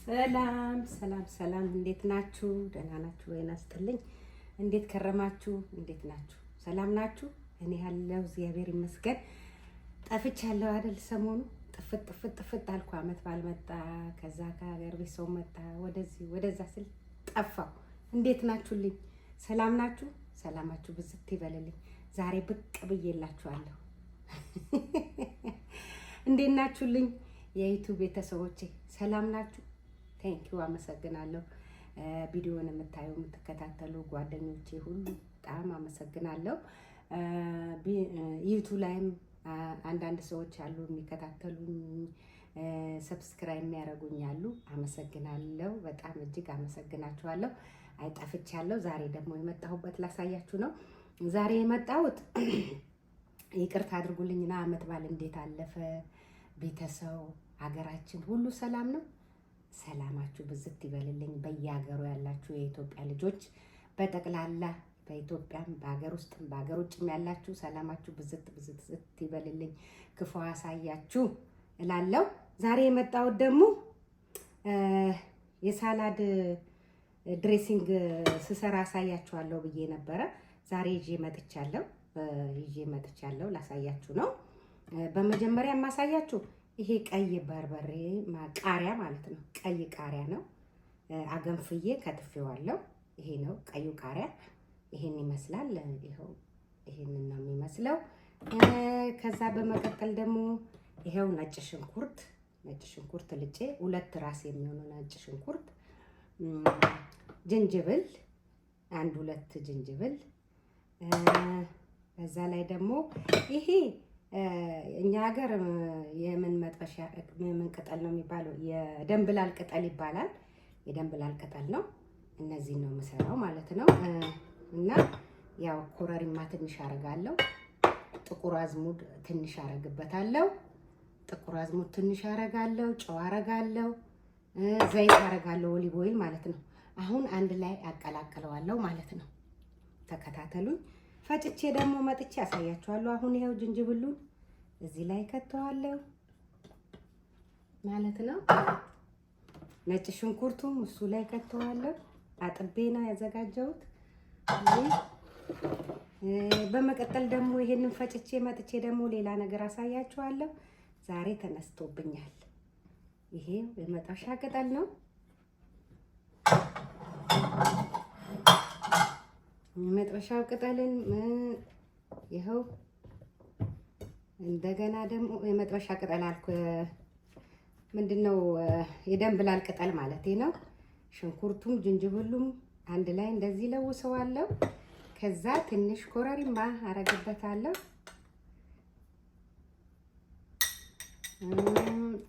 ሰላም ሰላም ሰላም፣ እንዴት ናችሁ? ደህና ናችሁ ወይ? ናስጥልኝ። እንዴት ከረማችሁ? እንዴት ናችሁ? ሰላም ናችሁ? እኔ ያለው እግዚአብሔር ይመስገን። ጠፍቻለሁ አይደል? ሰሞኑ ጥፍት አልኩ። አመት ባልመጣ ከዛ ከሀገር ቤት ሰው መጣ፣ ወደዚህ ወደዛ ስል ጠፋው። እንዴት ናችሁልኝ? ሰላም ናችሁ? ሰላማችሁ ብዝት ይበልልኝ። ዛሬ ብቅ ብዬላችኋለሁ። እንዴት ናችሁልኝ? የዩቲዩብ ቤተሰቦቼ ሰላም ናችሁ? ቴንኪው፣ አመሰግናለሁ። ቪዲዮውን የምታዩ የምትከታተሉ ጓደኞቼ ሁሉ በጣም አመሰግናለሁ። ዩቲዩብ ላይም አንዳንድ ሰዎች አሉ የሚከታተሉኝ፣ ሰብስክራይብ የሚያደርጉኝ አሉ። አመሰግናለሁ፣ በጣም እጅግ አመሰግናችኋለሁ። አይጠፍቻለሁ። ዛሬ ደግሞ የመጣሁበት ላሳያችሁ ነው። ዛሬ የመጣሁት ይቅርታ አድርጉልኝና አመት በዓል እንዴት አለፈ? ቤተሰብ ሀገራችን ሁሉ ሰላም ነው? ሰላማችሁ ብዝት ይበልልኝ። በየሀገሩ ያላችሁ የኢትዮጵያ ልጆች በጠቅላላ በኢትዮጵያም በሀገር ውስጥም በሀገር ውጭም ያላችሁ ሰላማችሁ ብዝት ይበልልኝ። ክፉ አሳያችሁ እላለሁ። ዛሬ የመጣሁት ደግሞ የሳላድ ድሬሲንግ ስሰራ አሳያችኋለሁ ብዬ ነበረ። ዛሬ ይዤ መጥቻለሁ ላሳያችሁ ነው። በመጀመሪያ የማሳያችሁ ይሄ ቀይ በርበሬ ቃሪያ ማለት ነው። ቀይ ቃሪያ ነው። አገንፍዬ ከትፌዋለሁ። ይሄ ነው ቀዩ ቃሪያ። ይሄን ይመስላል። ይሄው ይሄንን ነው የሚመስለው። ከዛ በመቀጠል ደግሞ ይሄው ነጭ ሽንኩርት ልጬ 2 ራስ የሚሆኑ ነጭ ሽንኩርት፣ ጅንጅብል 1-2 ጅንጅብል። በዛ ላይ ደግሞ ይሄ እኛ ሀገር የምን መጥበሻ ምን ቅጠል ነው የሚባለው? የደንብላል ቅጠል ይባላል። የደንብላል ቅጠል ነው። እነዚህ ነው የምሰራው ማለት ነው። እና ያው ኮረሪማ ትንሽ አረጋለሁ። ጥቁር አዝሙድ ትንሽ አረግበታለሁ። ጨው አረጋለሁ። ዘይት አረጋለሁ። ኦሊቭ ኦይል ማለት ነው። አሁን አንድ ላይ አቀላቅለዋለሁ ማለት ነው። ተከታተሉኝ። ፈጭቼ ደግሞ መጥቼ ያሳያችኋለሁ። አሁን ይሄው ጅንጅብሉን እዚህ ላይ ከተዋለሁ ማለት ነው። ነጭ ሽንኩርቱም እሱ ላይ ከተዋለሁ። አጥቤ ነው ያዘጋጀሁት። በመቀጠል ደግሞ ይሄንን ፈጭቼ መጥቼ ደግሞ ሌላ ነገር አሳያችኋለሁ። ዛሬ ተነስቶብኛል። ይሄ የመጥበሻ ቅጠል ነው። የመጥበሻው ቅጠልን ይኸው እንደገና ደግሞ የመጥበሻ ቅጠል አልኩ፣ ምንድነው የደንብላል ቅጠል ማለት ነው። ሽንኩርቱም ጅንጅብሉም አንድ ላይ እንደዚህ ለውሰዋለሁ። ከዛ ትንሽ ኮረሪማ አረግበታለሁ።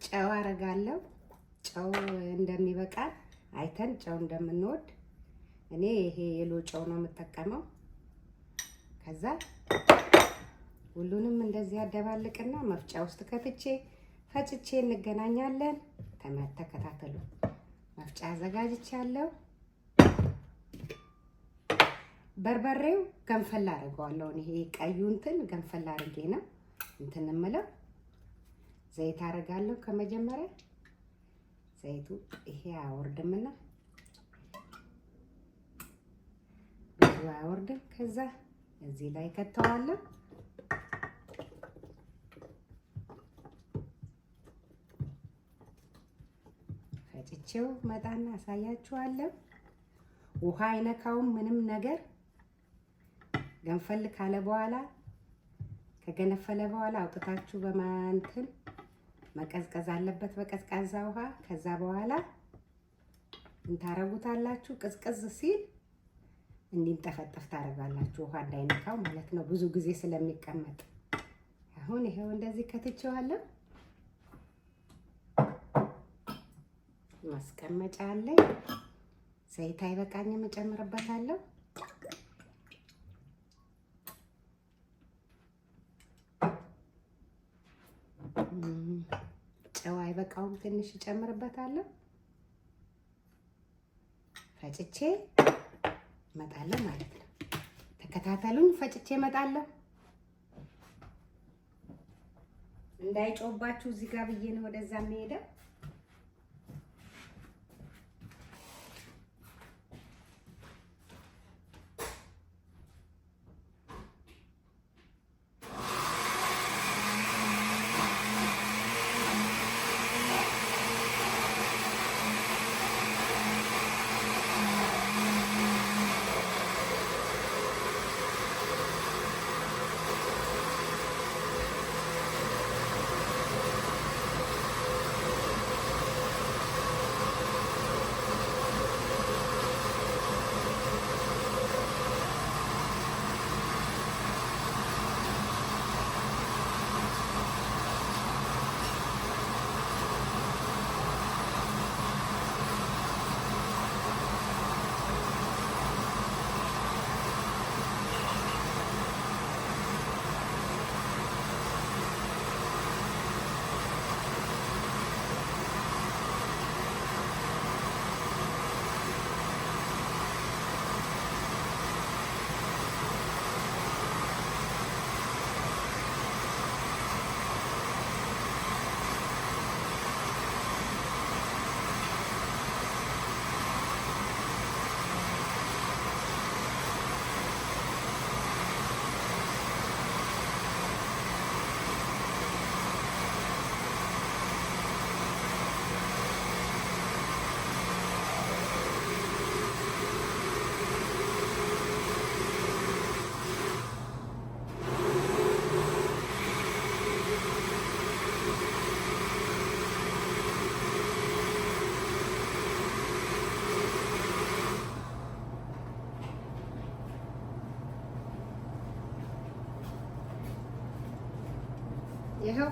ጨው አረጋለሁ። ጨው እንደሚበቃ አይተን ጨው እንደምንወድ እኔ ይሄ የሎ ጨው ነው የምጠቀመው። ከዛ ሁሉንም እንደዚህ አደባልቅና መፍጫ ውስጥ ከትቼ ፈጭቼ እንገናኛለን። ተከታተሉ። መፍጫ አዘጋጅቻለሁ። በርበሬው ገንፈል አድርገዋለሁ። ይሄ ቀዩ እንትን ገንፈል አድርጌ ነው እንትን እምለው። ዘይት አደርጋለሁ። ከመጀመሪያ ዘይቱ ይሄ አወርድምና አወርድም። ከዛ እዚህ ላይ ከተዋለሁ። ፈጭቼው መጣና አሳያችኋለሁ። ውሃ አይነካውም ምንም ነገር። ገንፈል ካለ በኋላ ከገነፈለ በኋላ አውጥታችሁ በማንተን መቀዝቀዝ አለበት በቀዝቃዛ ውሃ። ከዛ በኋላ እንታረጉታላችሁ። ቅዝቅዝ ሲል እንዲንጠፈጠፍ ታደርጋላችሁ፣ ውሃ እንዳይነካው ማለት ነው፣ ብዙ ጊዜ ስለሚቀመጥ። አሁን ይሄው እንደዚህ ከትቼዋለሁ። ማስቀመጫ አለኝ። ዘይት አይበቃኝም፣ እጨምርበታለሁ። ጨው አይበቃውም፣ ትንሽ እጨምርበታለሁ። ፈጭቼ እመጣለሁ ማለት ነው። ተከታተሉኝ። ፈጭቼ እመጣለሁ። እንዳይጮባችሁ እዚህ ጋር ብዬ ነው ወደዛ የምሄደው።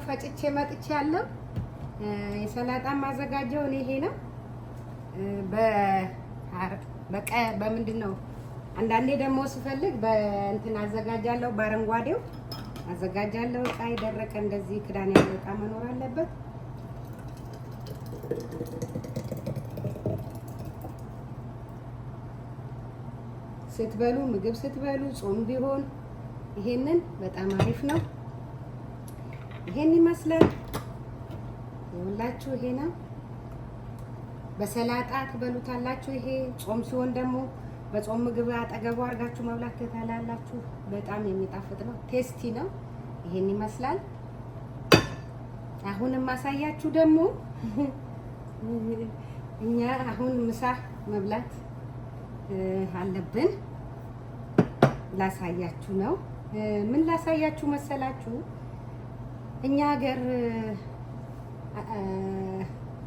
ፈጭቼ መጥቼ ያለው የሰላጣ ማዘጋጀው እኔ ይሄ ነው። በምንድን ነው አንዳንዴ ደግሞ ስፈልግ በእንትን አዘጋጃለሁ፣ በአረንጓዴው አዘጋጃለሁ። እቃ የደረቀ እንደዚህ ክዳን ያለው እቃ መኖር አለበት። ስትበሉ ምግብ ስትበሉ ጾም ቢሆን ይሄንን በጣም አሪፍ ነው። ይሄን ይመስላል ይኸውላችሁ። ይሄ ነው በሰላጣ ትበሉታላችሁ። ይሄ ጾም ሲሆን ደግሞ በጾም ምግብ አጠገቡ አድርጋችሁ መብላት ትችላላችሁ። በጣም የሚጣፍጥ ነው፣ ቴስቲ ነው። ይሄን ይመስላል። አሁን ማሳያችሁ ደግሞ እኛ አሁን ምሳ መብላት አለብን። ላሳያችሁ ነው። ምን ላሳያችሁ መሰላችሁ? እኛ ሀገር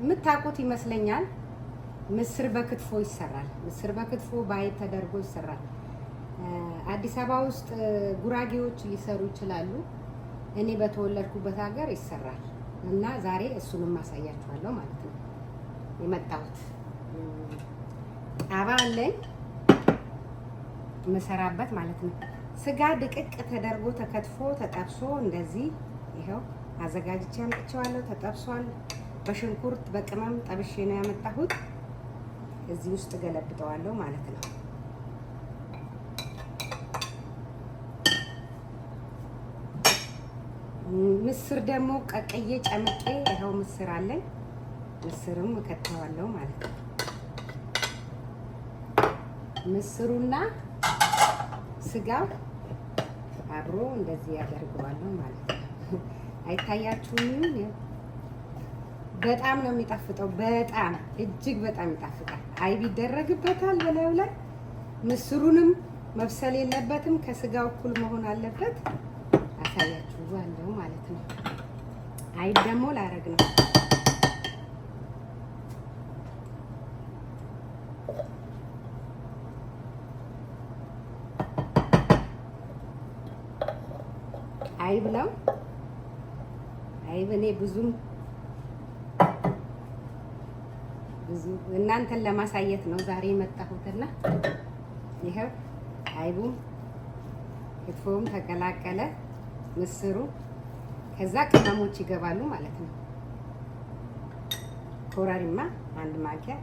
የምታውቁት ይመስለኛል ምስር በክትፎ ይሰራል። ምስር በክትፎ ባይት ተደርጎ ይሰራል። አዲስ አበባ ውስጥ ጉራጌዎች ሊሰሩ ይችላሉ። እኔ በተወለድኩበት ሀገር ይሰራል እና ዛሬ እሱንም ማሳያችኋለሁ ማለት ነው። የመጣሁት ጣባ አለኝ የምሰራበት ማለት ነው። ስጋ ድቅቅ ተደርጎ ተከትፎ ተጠብሶ እንደዚህ ይኸው አዘጋጅቼ አምጥቼዋለሁ። ተጠብሷል። በሽንኩርት በቅመም ጠብሼ ነው ያመጣሁት። እዚህ ውስጥ ገለብጠዋለሁ ማለት ነው። ምስር ደግሞ ቀቅዬ ጨምቄ ይኸው ምስር አለኝ። ምስርም እከተዋለሁ ማለት ነው። ምስሩና ስጋው አብሮ እንደዚህ ያደርገዋለሁ ማለት ነው። አይታያችሁም? በጣም ነው የሚጣፍጠው። በጣም እጅግ በጣም ይጣፍጣል። አይብ ይደረግበታል በላዩ ላይ። ምስሩንም መብሰል የለበትም፣ ከስጋው እኩል መሆን አለበት። አሳያችኋለሁ ማለት ነው። አይብ ደግሞ ላረግ ነው። አይብ ነው። አይብ እኔ ብዙ እናንተን ለማሳየት ነው ዛሬ የመጣሁትና ይሄው አይቡም ክትፎም ተቀላቀለ፣ ምስሩ ከዛ ቅመሞች ይገባሉ ማለት ነው። ኮረሪማ አንድ ማንኪያ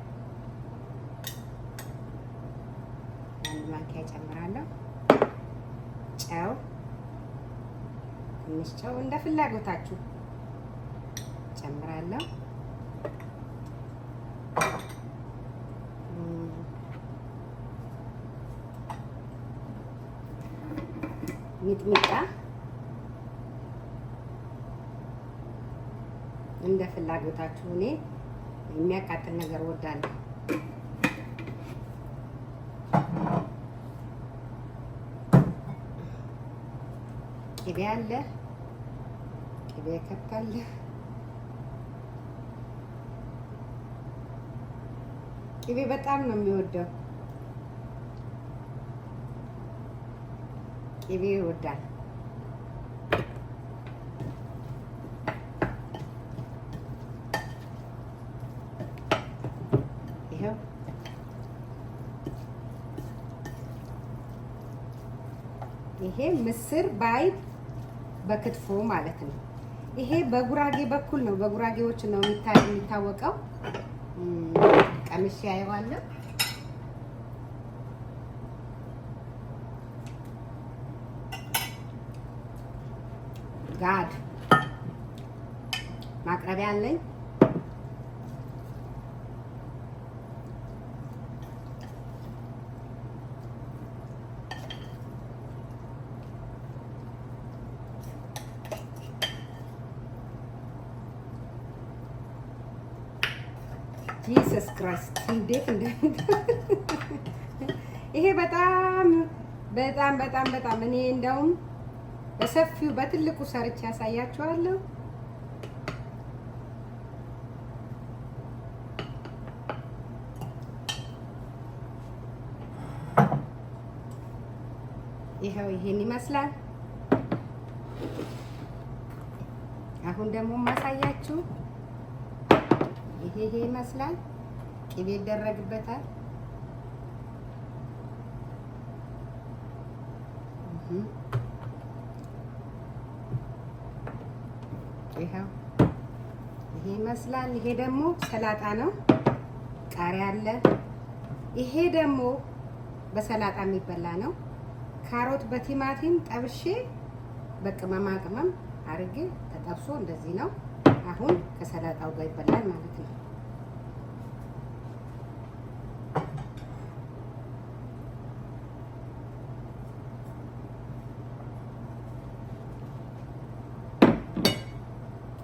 ጨምራለሁ። ጨው ትንሽ ጨው እንደ ፍላጎታችሁ ጨምራለሁ። ሚጥሚጣ እንደ ፍላጎታችሁ። እኔ የሚያቃጥል ነገር እወዳለሁ። ቅቤ አለ፣ ቅቤ ከታለ። ቅቤ በጣም ነው የሚወደው። ቅቤ ይወዳል። ይሄው ይሄ ምስር ባይብ በክትፎ ማለት ነው። ይሄ በጉራጌ በኩል ነው፣ በጉራጌዎች ነው የሚታወቀው። ቀምሼ አየዋለሁ። ጋድ ማቅረቢያ አለኝ። ጂሰስ ክራይስት እንዴት ይሄ በጣም በጣም በጣም በጣም እኔ እንደውም በሰፊው በትልቁ ሰርቼ ያሳያችኋለሁ። ይሄው ይሄን ይመስላል። አሁን ደግሞ ማሳያችሁ ይሄ ይመስላል። ቅቤ ይደረግበታል። ይሄ ይመስላል። ይሄ ደግሞ ሰላጣ ነው። ቃሪያ አለ። ይሄ ደግሞ በሰላጣ የሚበላ ነው። ካሮት በቲማቲም ጠብሼ በቅመማ ቅመም አርጌ ተጠብሶ እንደዚህ ነው። አሁን ከሰላጣው ጋር ይበላል ማለት ነው።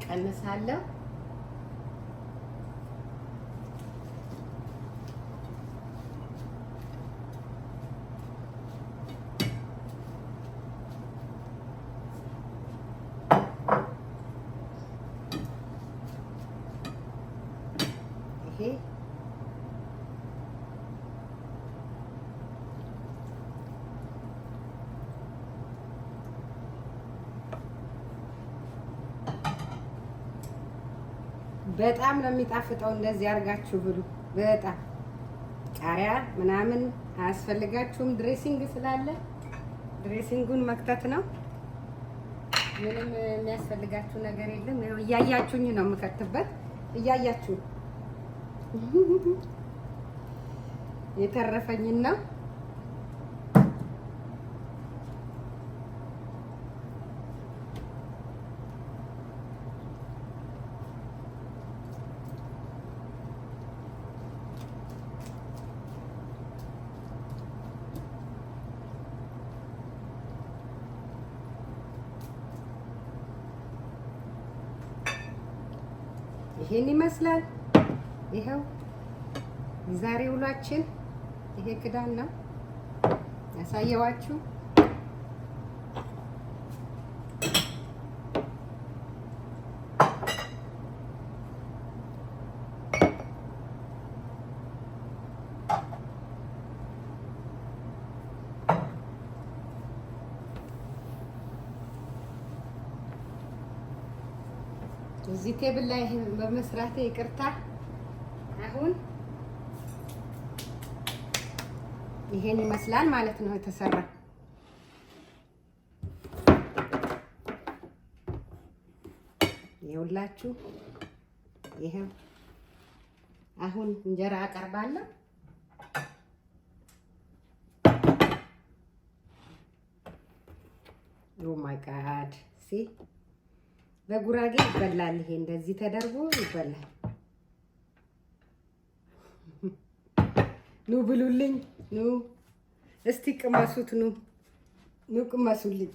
ቀንሳለሁ። ይሄ በጣም ነው የሚጣፍጠው። እንደዚህ አድርጋችሁ ብሉ። በጣም ቃሪያ ምናምን አያስፈልጋችሁም። ድሬሲንግ ስላለ ድሬሲንጉን መክተት ነው። ምንም የሚያስፈልጋችሁ ነገር የለም። ያው እያያችሁኝ ነው የምከትበት። እያያችሁ የተረፈኝን ነው። ይሄን ይመስላል። ይሄው የዛሬ ውሏችን ይሄ ክዳን ነው ያሳየዋችሁ። እዚህ ቴብል ላይ በመስራቴ ይቅርታ። አሁን ይሄን ይመስላል ማለት ነው የተሰራ። ይኸውላችሁ ይሄው አሁን እንጀራ አቀርባለሁ። ኦ ማይ ጋድ ሲ በጉራጌ ይበላል። ይሄ እንደዚህ ተደርጎ ይበላል። ኑ ብሉልኝ። ኑ እስቲ ቅመሱት። ኑ ቅመሱልኝ።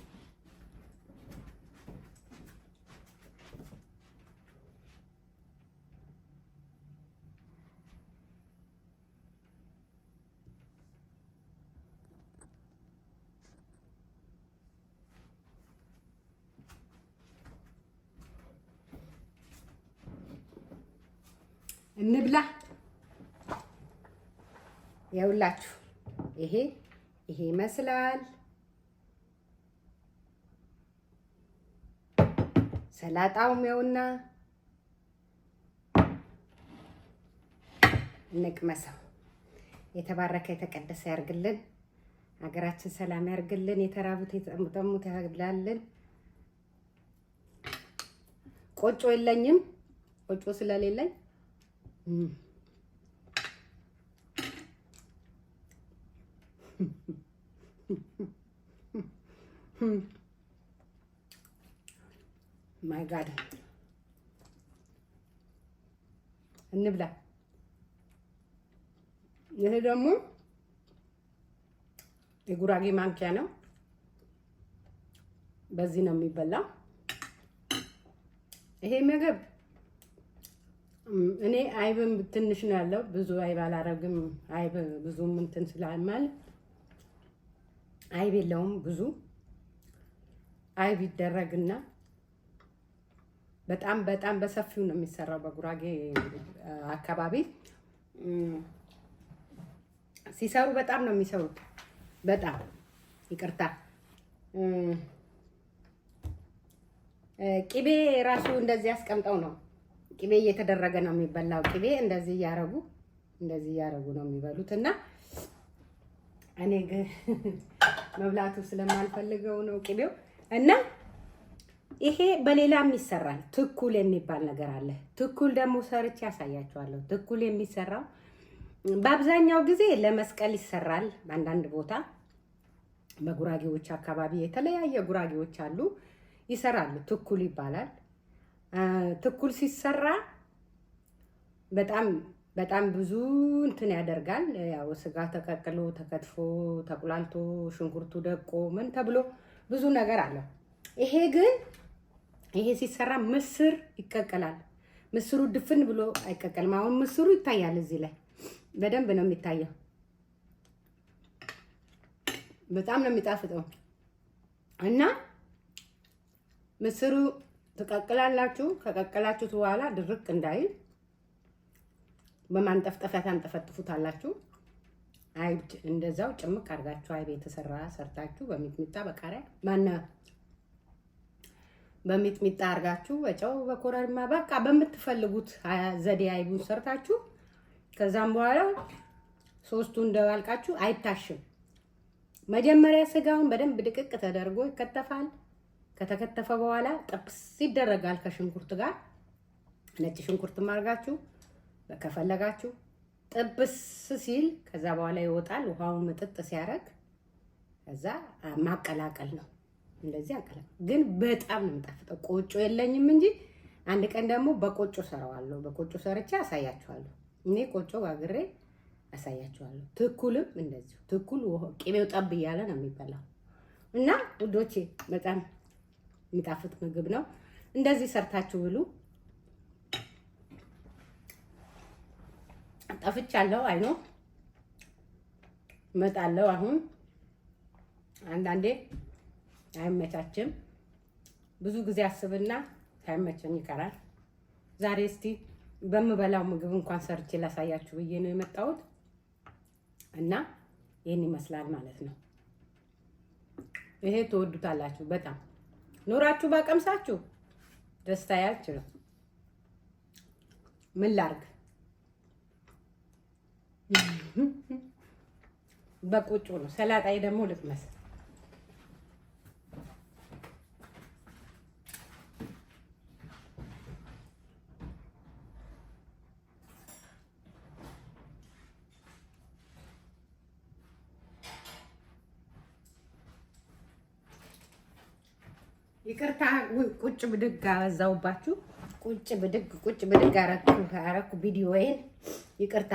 እንብላ። ይኸውላችሁ ይሄ ይመስላል። ሰላጣውም ይኸውና እንቅመሰው። የተባረከ የተቀደሰ ያርግልን። ሀገራችን ሰላም ያርግልን። የተራቡት የተጠሙት ያብላልን። ቆጮ የለኝም። ቆጮ ስለሌለኝ ማይ ጋድ እንብላ። ይሄ ደግሞ የጉራጌ ማንኪያ ነው። በዚህ ነው የሚበላው ይሄ ምግብ። እኔ አይብም ትንሽ ነው ያለው፣ ብዙ አይብ አላረግም። አይብ ብዙም እንትን ስላልማል አይብ የለውም። ብዙ አይብ ይደረግና በጣም በሰፊው ነው የሚሰራው በጉራጌ አካባቢ። ሲሰሩ በጣም ነው የሚሰሩት። በጣም ይቅርታ ቅቤ ራሱ እንደዚህ አስቀምጠው ነው ቅቤ እየተደረገ ነው የሚበላው። ቅቤ እንደዚህ እያረጉ ነው የሚበሉት እና እኔ ግን መብላቱ ስለማልፈልገው ነው ቅቤው። እና ይሄ በሌላም ይሰራል። ትኩል የሚባል ነገር አለ። ትኩል ደግሞ ሰርቼ ያሳያችኋለሁ። ትኩል የሚሰራው በአብዛኛው ጊዜ ለመስቀል ይሰራል። በአንዳንድ ቦታ በጉራጌዎች አካባቢ የተለያየ ጉራጌዎች አሉ ይሰራሉ። ትኩል ይባላል። ትኩል ሲሰራ በጣም ብዙ እንትን ያደርጋል። ያው ስጋ ተቀቅሎ ተከትፎ ተቁላልቶ ሽንኩርቱ ደቆ ምን ተብሎ ብዙ ነገር አለው። ይሄ ሲሰራ ምስር ይቀቀላል። ምስሩ ድፍን ብሎ አይቀቀልም። አሁን ምስሩ ይታያል እዚህ ላይ በደንብ ነው የሚታየው። በጣም ነው የሚጣፍጠው እና ምስሩ ትቀቅላላችሁ። ከቀቀላችሁት በኋላ ድርቅ እንዳይል በማንጠፍጠፊያ ታንጠፈጥፉታላችሁ። አይብ እንደዛው ጭምቅ አድርጋችሁ አይብ የተሰራ ሰርታችሁ በሚጥሚጣ በቃሪያ በሚጥሚጣ አድርጋችሁ በጨው በኮረሪማ በቃ በምትፈልጉት ዘዴ አይቡን ሰርታችሁ ከዛም በኋላ ሶስቱን እንደባልቃችሁ አይታሽም። መጀመሪያ ስጋውን በደንብ ድቅቅ ተደርጎ ይከተፋል። ከተከተፈ በኋላ ጥብስ ይደረጋል ከሽንኩርት ጋር። ነጭ ሽንኩርትም አድርጋችሁ ከፈለጋችሁ ጥብስ ሲል ከዛ በኋላ ይወጣል። ውሃውን ምጥጥ ሲያደርግ ከዛ ማቀላቀል ነው። እንደዚህ አቀላቀል ግን በጣም ነው የምጣፍጠው። ቆጮ የለኝም እንጂ አንድ ቀን ደግሞ በቆጮ ሰራዋለሁ። በቆጮ ሰርቼ አሳያችኋለሁ። እኔ ቆጮ ጋግሬ አሳያችኋለሁ። ትኩልም እንደዚሁ ትኩል ቅቤው ጠብ እያለ ነው የሚበላው እና ውዶቼ በጣም የሚጣፍጥ ምግብ ነው። እንደዚህ ሰርታችሁ ብሉ። ጠፍቻለሁ አይኖ እመጣለሁ። አሁን አንዳንዴ አይመቻችም። ብዙ ጊዜ አስብና ሳይመቸኝ ይቀራል። ዛሬ እስቲ በምበላው ምግብ እንኳን ሰርቼ ላሳያችሁ ብዬ ነው የመጣሁት እና ይሄን ይመስላል ማለት ነው። ይሄ ትወዱታላችሁ በጣም ኖራችሁ ባቀምሳችሁ ደስታ ያልችልም። ምን ላርግ? በቆጮ ነው። ሰላጣዬ ደግሞ ልቅመስ። ይቅርታ ቁጭ ብድግ አበዛውባችሁ። ቁጭ ብድግ አረኩ ቪዲዮዬን። ይቅርታ።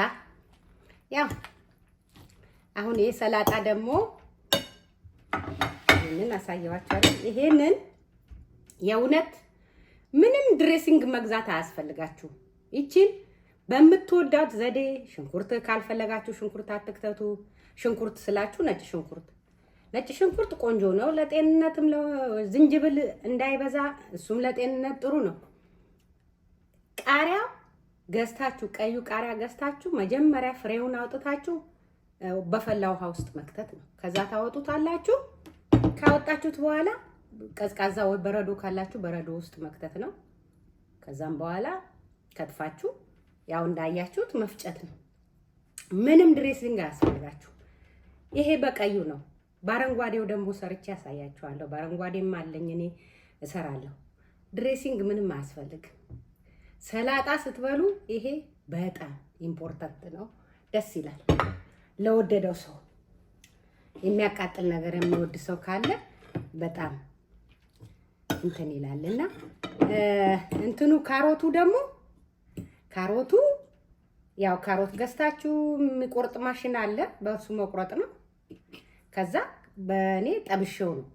ያው አሁን ይሄ ሰላጣ ደግሞ ይሄንን አሳየዋችኋለሁ። ይሄንን የእውነት ምንም ድሬሲንግ መግዛት አያስፈልጋችሁ። ይቺን በምትወዳት ዘዴ ሽንኩርት ካልፈለጋችሁ ሽንኩርት አትክተቱ። ሽንኩርት ስላችሁ ነጭ ሽንኩርት ቆንጆ ነው ለጤንነትም። ዝንጅብል እንዳይበዛ እሱም ለጤንነት ጥሩ ነው። ቃሪያ ገዝታችሁ ቀዩ ቃሪያ ገዝታችሁ መጀመሪያ ፍሬውን አውጥታችሁ በፈላ ውሃ ውስጥ መክተት ነው። ከዛ ታወጡታላችሁ። ካወጣችሁት በኋላ ቀዝቃዛ ወይ በረዶ ካላችሁ በረዶ ውስጥ መክተት ነው። ከዛም በኋላ ከትፋችሁ ያው እንዳያችሁት መፍጨት ነው። ምንም ድሬሲንግ አያስፈልጋችሁ። ይሄ በቀዩ ነው። በአረንጓዴው ደግሞ ሰርቼ ያሳያችኋለሁ። በአረንጓዴም አለኝ እኔ እሰራለሁ። ድሬሲንግ ምንም አያስፈልግም። ሰላጣ ስትበሉ ይሄ በጣም ኢምፖርታንት ነው። ደስ ይላል። ለወደደው ሰው የሚያቃጥል ነገር የሚወድ ሰው ካለ በጣም እንትን ይላልና እንትኑ ካሮቱ ደግሞ ያው ካሮት ገዝታችሁ የሚቆርጥ ማሽን አለ። በእሱ መቁረጥ ነው። ከዛ በእኔ ጠብሼው ነው።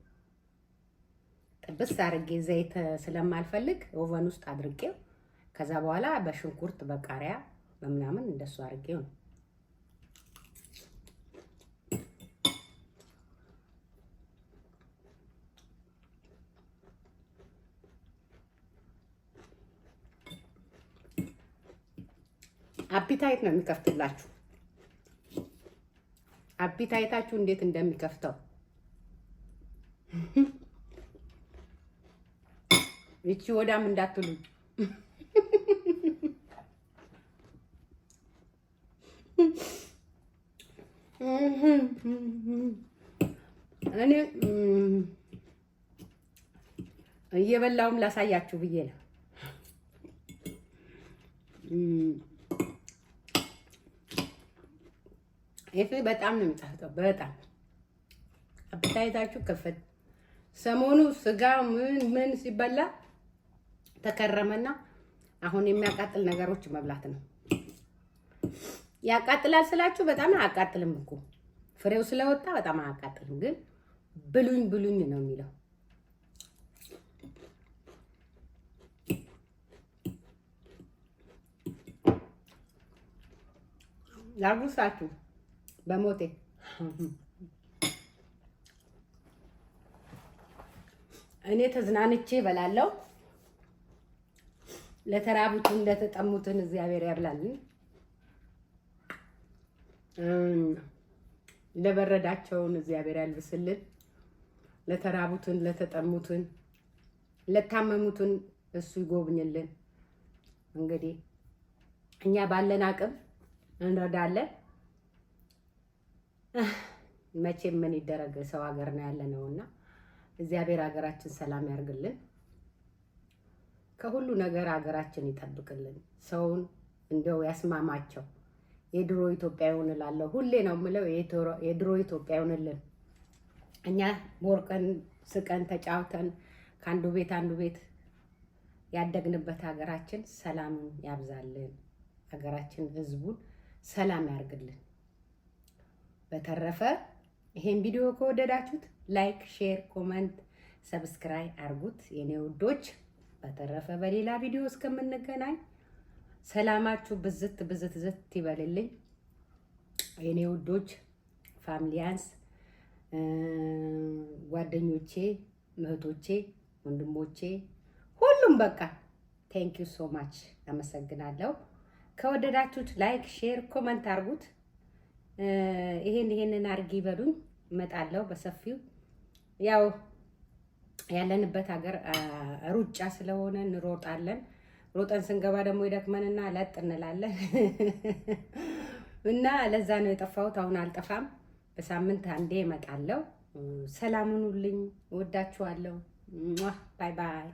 ጥብስ አድርጌ ዘይት ስለማልፈልግ ኦቨን ውስጥ አድርጌው ከዛ በኋላ በሽንኩርት በቃሪያ በምናምን እንደሱ አድርጌው ነው። አፒታይት ነው የሚከፍትላችሁ። አፒታይታችሁ እንዴት እንደሚከፍተው ይቺ ወዳም እንዳትሉ እኔ እየበላውም ላሳያችሁ ብዬ ነው። ይሄ በጣም ነው የሚጣፍጠው። በጣም አፕታይታችሁ ከፈት። ሰሞኑ ስጋ ምን ሲበላ ተከረመና አሁን የሚያቃጥል ነገሮች መብላት ነው። ያቃጥላል ስላችሁ በጣም አያቃጥልም እኮ ፍሬው ስለወጣ በጣም አያቃጥልም፣ ግን ብሉኝ ብሉኝ ነው የሚለው። ላጉሳችሁ በሞቴ እኔ ተዝናንቼ እበላለሁ። ለተራቡትን ለተጠሙትን እግዚአብሔር ያብላልን። ለበረዳቸውን እግዚአብሔር ያልብስልን። ለተራቡትን ለተጠሙትን ለታመሙትን እሱ ይጎብኝልን። እንግዲህ እኛ ባለን አቅም እንረዳለን። መቼም ምን ይደረግ ሰው ሀገር ነው ያለነውና እግዚአብሔር ሀገራችን ሰላም ያርግልን። ከሁሉ ነገር ሀገራችን ይጠብቅልን። ሰውን እንደው ያስማማቸው። የድሮ ኢትዮጵያውን እላለሁ፣ ሁሌ ነው የምለው የድሮ ኢትዮጵያውንልን። እኛ ቦርቀን ስቀን ተጫውተን ከአንዱ ቤት ያደግንበት ሀገራችን ሰላምን ያብዛልን። ሀገራችን ህዝቡን ሰላም ያርግልን። በተረፈ ይሄን ቪዲዮ ከወደዳችሁት ላይክ፣ ሼር፣ ኮመንት፣ ሰብስክራይብ አርጉት የኔ ውዶች። በተረፈ በሌላ ቪዲዮ እስከምንገናኝ ሰላማችሁ ብዝት ይበልልኝ የኔ ውዶች፣ ፋሚሊያንስ፣ ጓደኞቼ፣ እህቶቼ፣ ወንድሞቼ ሁሉም በቃ ቴንክ ዩ ሶ ማች አመሰግናለሁ። ከወደዳችሁት ላይክ፣ ሼር፣ ኮመንት አርጉት። ይሄንን አርጊ በሉኝ፣ እመጣለሁ በሰፊው። ያው ያለንበት ሀገር ሩጫ ስለሆነ እንሮጣለን። ሮጠን ስንገባ ደግሞ ይደክመንና ለጥ እንላለን እና ለዛ ነው የጠፋሁት። አሁን አልጠፋም፣ በሳምንት አንዴ እመጣለሁ። ሰላም ሁኑልኝ፣ እወዳችኋለሁ። ባይ ባይ።